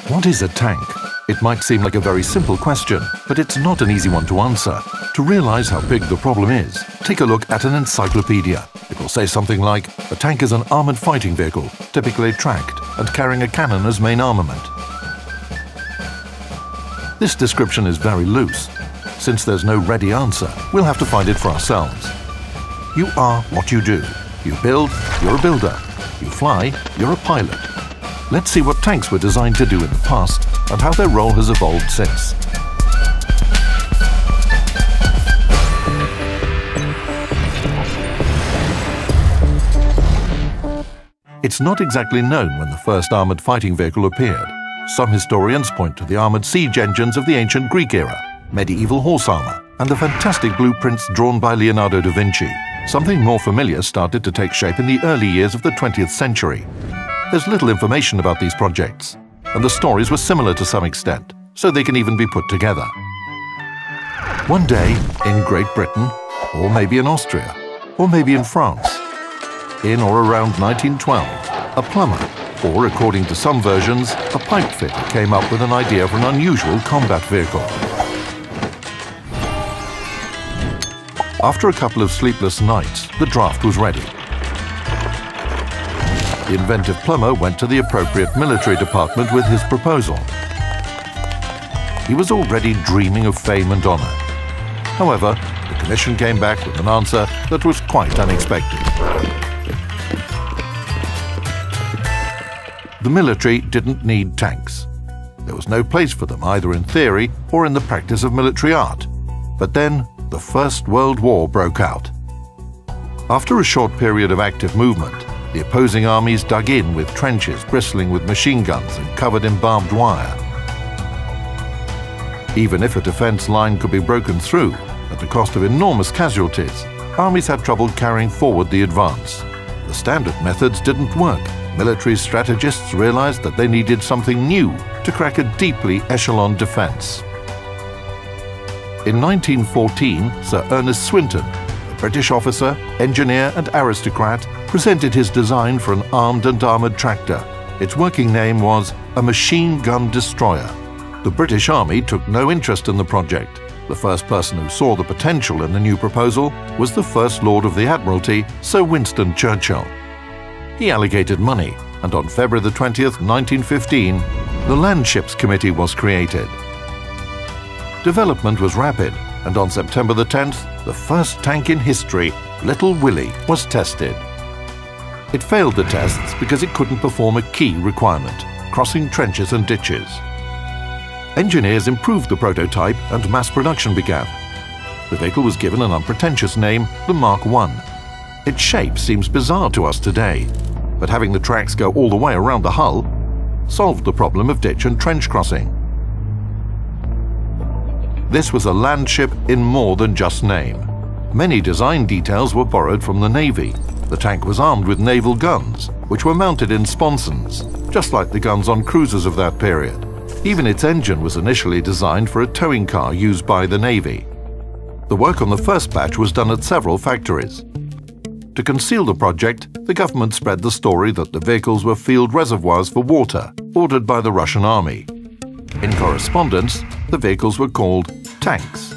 What is a tank? It might seem like a very simple question, but it's not an easy one to answer. To realize how big the problem is, take a look at an encyclopedia. It will say something like, a tank is an armored fighting vehicle, typically tracked and carrying a cannon as main armament. This description is very loose. Since there's no ready answer, we'll have to find it for ourselves. You are what you do. You build, you're a builder. You fly, you're a pilot. Let's see what tanks were designed to do in the past and how their role has evolved since. It's not exactly known when the first armoured fighting vehicle appeared. Some historians point to the armoured siege engines of the ancient Greek era, medieval horse armour, and the fantastic blueprints drawn by Leonardo da Vinci. Something more familiar started to take shape in the early years of the 20th century. There's little information about these projects, and the stories were similar to some extent, so they can even be put together. One day, in Great Britain, or maybe in Austria, or maybe in France, in or around 1912, a plumber, or according to some versions, a pipe fitter came up with an idea for an unusual combat vehicle. After a couple of sleepless nights, the draft was ready. The inventive plumber went to the appropriate military department with his proposal. He was already dreaming of fame and honor. However, the commission came back with an answer that was quite unexpected. The military didn't need tanks. There was no place for them either in theory or in the practice of military art. But then, the First World War broke out. After a short period of active movement, the opposing armies dug in with trenches bristling with machine guns and covered in barbed wire. Even if a defense line could be broken through, at the cost of enormous casualties, armies had trouble carrying forward the advance. The standard methods didn't work. Military strategists realized that they needed something new to crack a deeply echeloned defense. In 1914, Sir Ernest Swinton, a British officer, engineer and aristocrat, presented his design for an armed and armoured tractor. Its working name was a machine gun destroyer. The British Army took no interest in the project. The first person who saw the potential in the new proposal was the First Lord of the Admiralty, Sir Winston Churchill. He allocated money, and on February 20th, 1915, the Land Ships Committee was created. Development was rapid, and on September 10th, the first tank in history, Little Willie, was tested. It failed the tests because it couldn't perform a key requirement, crossing trenches and ditches. Engineers improved the prototype and mass production began. The vehicle was given an unpretentious name, the Mark I. Its shape seems bizarre to us today, but having the tracks go all the way around the hull solved the problem of ditch and trench crossing. This was a land ship in more than just name. Many design details were borrowed from the Navy. The tank was armed with naval guns, which were mounted in sponsons, just like the guns on cruisers of that period. Even its engine was initially designed for a towing car used by the Navy. The work on the first batch was done at several factories. To conceal the project, the government spread the story that the vehicles were field reservoirs for water, ordered by the Russian army. In correspondence, the vehicles were called tanks.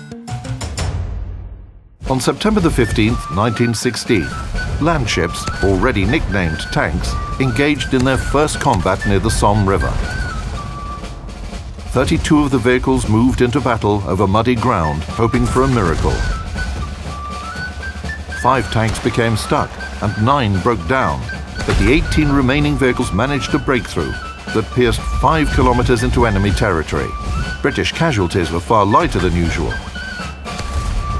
On September 15th, 1916, land ships, already nicknamed tanks, engaged in their first combat near the Somme River. 32 of the vehicles moved into battle over muddy ground, hoping for a miracle. 5 tanks became stuck and 9 broke down, but the 18 remaining vehicles managed a breakthrough that pierced 5 kilometers into enemy territory. British casualties were far lighter than usual.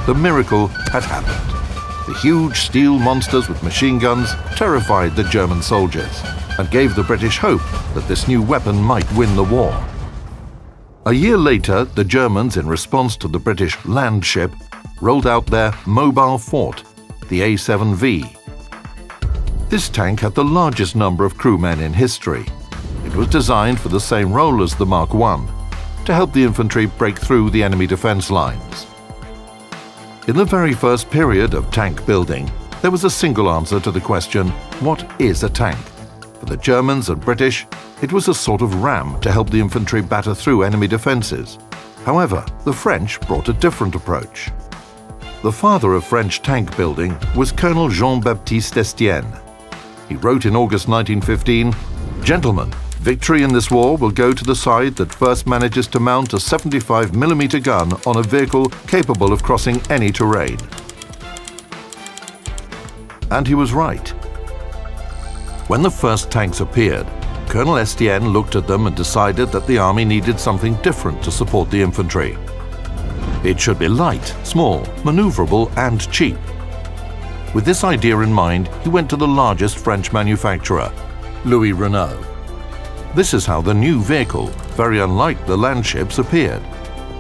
The miracle had happened. The huge steel monsters with machine guns terrified the German soldiers and gave the British hope that this new weapon might win the war. A year later, the Germans, in response to the British land ship, rolled out their mobile fort, the A7V. This tank had the largest number of crewmen in history. It was designed for the same role as the Mark I, to help the infantry break through the enemy defense lines. In the very first period of tank building, there was a single answer to the question, what is a tank? For the Germans and British, it was a sort of ram to help the infantry batter through enemy defences. However, the French brought a different approach. The father of French tank building was Colonel Jean-Baptiste Estienne. He wrote in August 1915, "Gentlemen, victory in this war will go to the side that first manages to mount a 75mm gun on a vehicle capable of crossing any terrain." And he was right. When the first tanks appeared, Colonel Estienne looked at them and decided that the army needed something different to support the infantry. It should be light, small, maneuverable, and cheap. With this idea in mind, he went to the largest French manufacturer, Louis Renault. This is how the new vehicle, very unlike the land ships, appeared.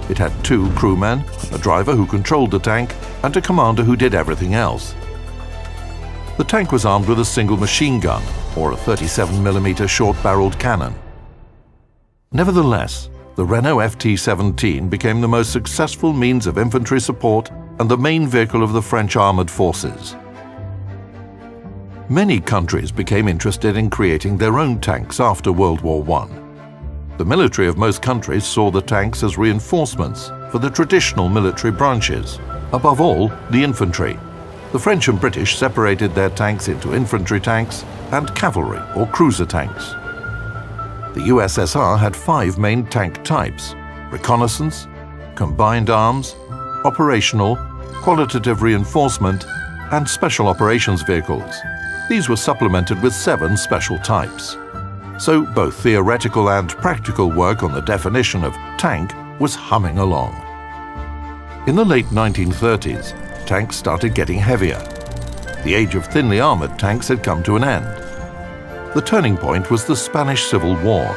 It had 2 crewmen, a driver who controlled the tank, and a commander who did everything else. The tank was armed with a single machine gun, or a 37mm short-barreled cannon. Nevertheless, the Renault FT-17 became the most successful means of infantry support and the main vehicle of the French armoured forces. Many countries became interested in creating their own tanks after World War I. The military of most countries saw the tanks as reinforcements for the traditional military branches, above all, the infantry. The French and British separated their tanks into infantry tanks and cavalry or cruiser tanks. The USSR had 5 main tank types: reconnaissance, combined arms, operational, qualitative reinforcement, and special operations vehicles. These were supplemented with 7 special types. So both theoretical and practical work on the definition of tank was humming along. In the late 1930s, tanks started getting heavier. The age of thinly armoured tanks had come to an end. The turning point was the Spanish Civil War.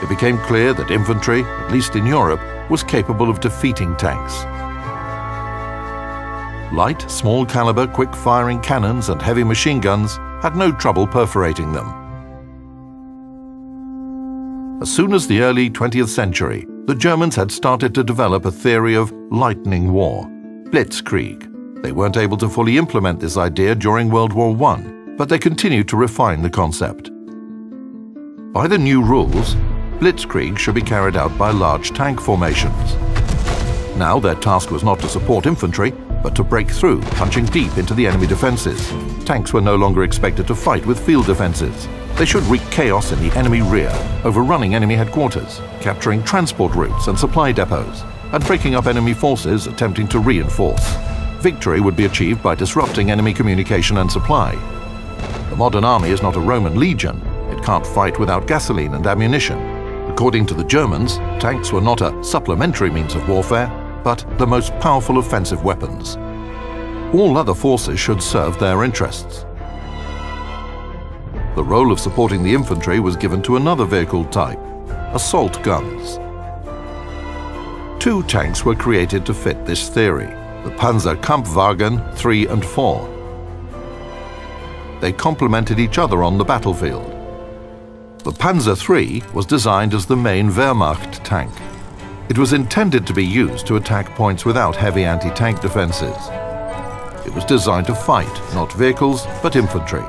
It became clear that infantry, at least in Europe, was capable of defeating tanks. Light, small-caliber, quick-firing cannons and heavy machine guns had no trouble perforating them. As soon as the early 20th century, the Germans had started to develop a theory of lightning war, blitzkrieg. They weren't able to fully implement this idea during World War I, but they continued to refine the concept. By the new rules, blitzkrieg should be carried out by large tank formations. Now their task was not to support infantry, but to break through, punching deep into the enemy defences. Tanks were no longer expected to fight with field defences. They should wreak chaos in the enemy rear, overrunning enemy headquarters, capturing transport routes and supply depots, and breaking up enemy forces attempting to reinforce. Victory would be achieved by disrupting enemy communication and supply. The modern army is not a Roman legion. It can't fight without gasoline and ammunition. According to the Germans, tanks were not a supplementary means of warfare, but the most powerful offensive weapons. All other forces should serve their interests. The role of supporting the infantry was given to another vehicle type, assault guns. 2 tanks were created to fit this theory, the Panzer Kampfwagen 3 and 4. They complemented each other on the battlefield. The Panzer III was designed as the main Wehrmacht tank. It was intended to be used to attack points without heavy anti-tank defenses. It was designed to fight, not vehicles, but infantry.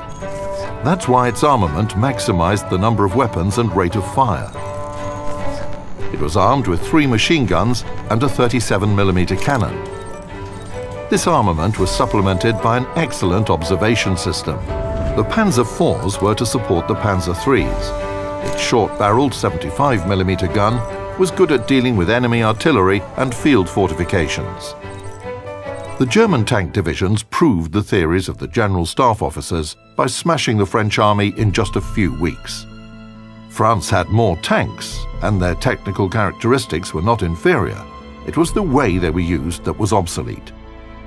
That's why its armament maximized the number of weapons and rate of fire. It was armed with 3 machine guns and a 37mm cannon. This armament was supplemented by an excellent observation system. The Panzer IVs were to support the Panzer IIIs. Its short-barreled 75mm gun was good at dealing with enemy artillery and field fortifications. The German tank divisions proved the theories of the General Staff officers by smashing the French army in just a few weeks. France had more tanks, and their technical characteristics were not inferior. It was the way they were used that was obsolete.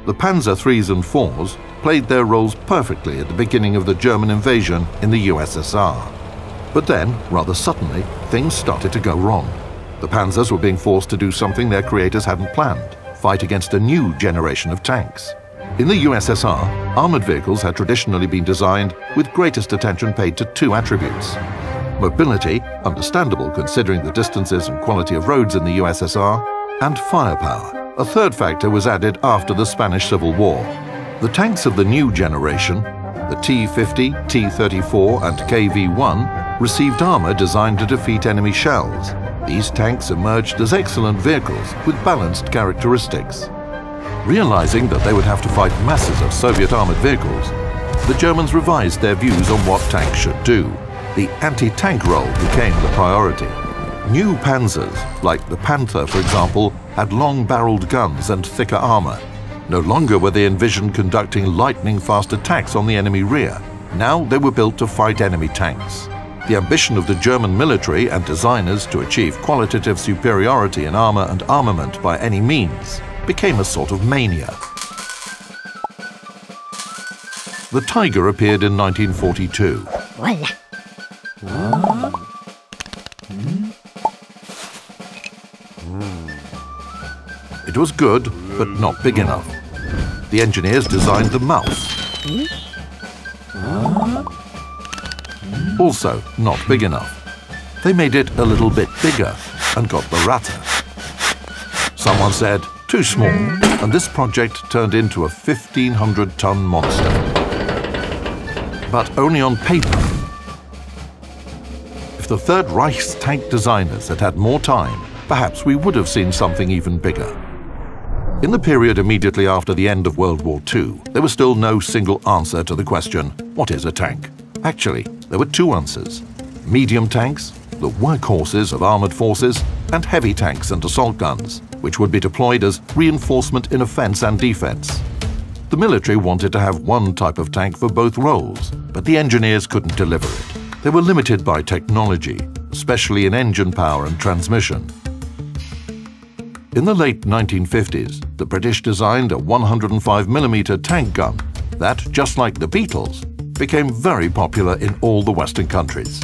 The Panzer IIIs and IVs played their roles perfectly at the beginning of the German invasion in the USSR. But then, rather suddenly, things started to go wrong. The Panzers were being forced to do something their creators hadn't planned: fight against a new generation of tanks. In the USSR, armoured vehicles had traditionally been designed with greatest attention paid to 2 attributes: mobility, understandable considering the distances and quality of roads in the USSR, and firepower. A third factor was added after the Spanish Civil War. The tanks of the new generation, The T-50, T-34 and KV-1 received armor designed to defeat enemy shells. These tanks emerged as excellent vehicles with balanced characteristics. Realizing that they would have to fight masses of Soviet armored vehicles, the Germans revised their views on what tanks should do. The anti-tank role became the priority. New panzers, like the Panther for example, had long-barreled guns and thicker armor. No longer were they envisioned conducting lightning-fast attacks on the enemy rear. Now they were built to fight enemy tanks. The ambition of the German military and designers to achieve qualitative superiority in armor and armament by any means became a sort of mania. The Tiger appeared in 1942. Voila. It was good, but not big enough. The engineers designed the Mouse. Also not big enough. They made it a little bit bigger and got the Ratter. Someone said, too small, and this project turned into a 1,500-ton monster. But only on paper. If the Third Reich's tank designers had had more time, perhaps we would have seen something even bigger. In the period immediately after the end of World War II, there was still no single answer to the question, what is a tank? Actually, there were two answers. Medium tanks, the workhorses of armored forces, and heavy tanks and assault guns, which would be deployed as reinforcement in offense and defense. The military wanted to have one type of tank for both roles, but the engineers couldn't deliver it. They were limited by technology, especially in engine power and transmission. In the late 1950s, the British designed a 105mm tank gun that, just like the Beatles, became very popular in all the Western countries.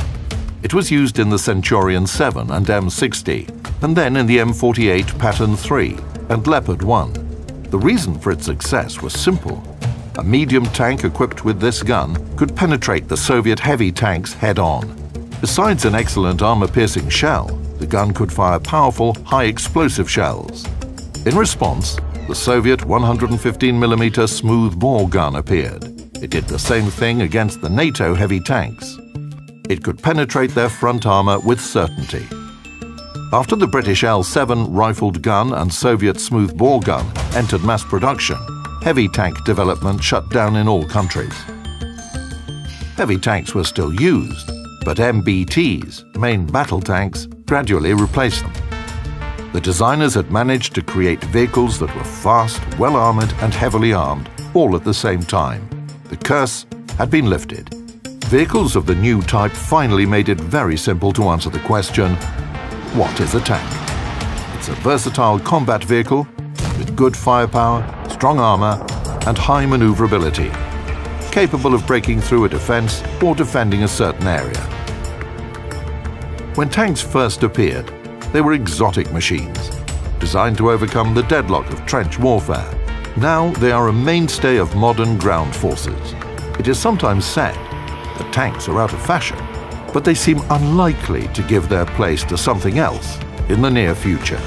It was used in the Centurion 7 and M60, and then in the M48 Pattern 3 and Leopard 1. The reason for its success was simple. A medium tank equipped with this gun could penetrate the Soviet heavy tanks head-on. Besides an excellent armor-piercing shell, the gun could fire powerful, high-explosive shells. In response, the Soviet 115mm smooth-bore gun appeared. It did the same thing against the NATO heavy tanks. It could penetrate their front armor with certainty. After the British L-7 rifled gun and Soviet smooth-bore gun entered mass production, heavy tank development shut down in all countries. Heavy tanks were still used, but MBTs, main battle tanks, gradually replaced them. The designers had managed to create vehicles that were fast, well-armored and heavily armed, all at the same time. The curse had been lifted. Vehicles of the new type finally made it very simple to answer the question, what is a tank? It's a versatile combat vehicle with good firepower, strong armor and high maneuverability, capable of breaking through a defense or defending a certain area. When tanks first appeared, they were exotic machines, designed to overcome the deadlock of trench warfare. Now they are a mainstay of modern ground forces. It is sometimes said that tanks are out of fashion, but they seem unlikely to give their place to something else in the near future.